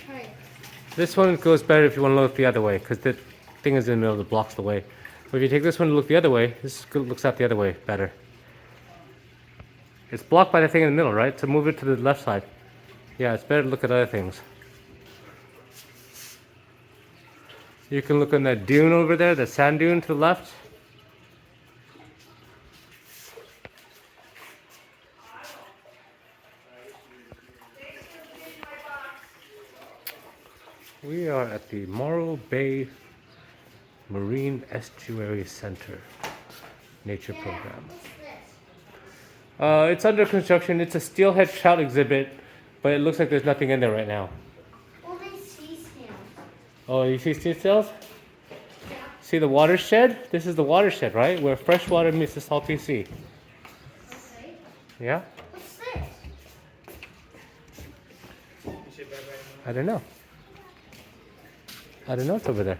try it. This one goes better if you want to look the other way, because the thing is in the middle that blocks the way. But if you take this one to look the other way, this looks out the other way better. It's blocked by the thing in the middle, right? So move it to the left side. Yeah, it's better to look at other things. You can look on that dune over there, the sand dune to the left. We are at the Morro Bay Marine Estuary Center Nature Program. It's under construction. It's a steelhead trout exhibit, but it looks like there's nothing in there right now. Only sea snails. Oh, you see sea snails? Yeah. See the watershed? This is the watershed, right? Where fresh water meets the salty sea. Okay. Yeah? What's this? I don't know. I don't know. It's over there.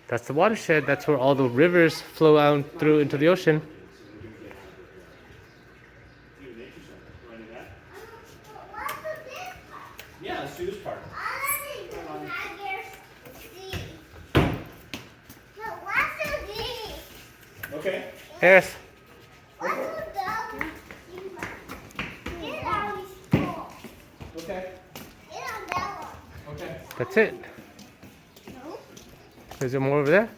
That's the watershed. That's where all the rivers flow out through into the ocean. Yeah, let's do this part. Okay. Harris. Okay. Okay. That's it. Is there more over there?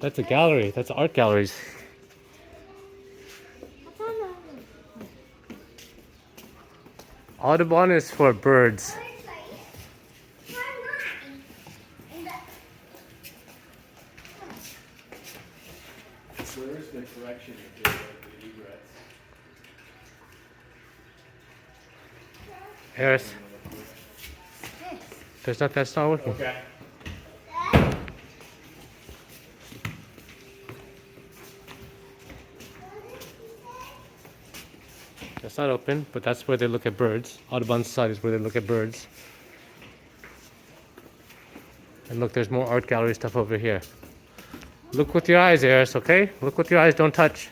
That's a gallery. That's art galleries. Audubon is for birds. Where's the correction if there's the egrets? Harris. That's not working. Okay. That's not open, but that's where they look at birds. Audubon Society is where they look at birds. And look, there's more art gallery stuff over here. Look with your eyes, Eris, okay? Look with your eyes, don't touch.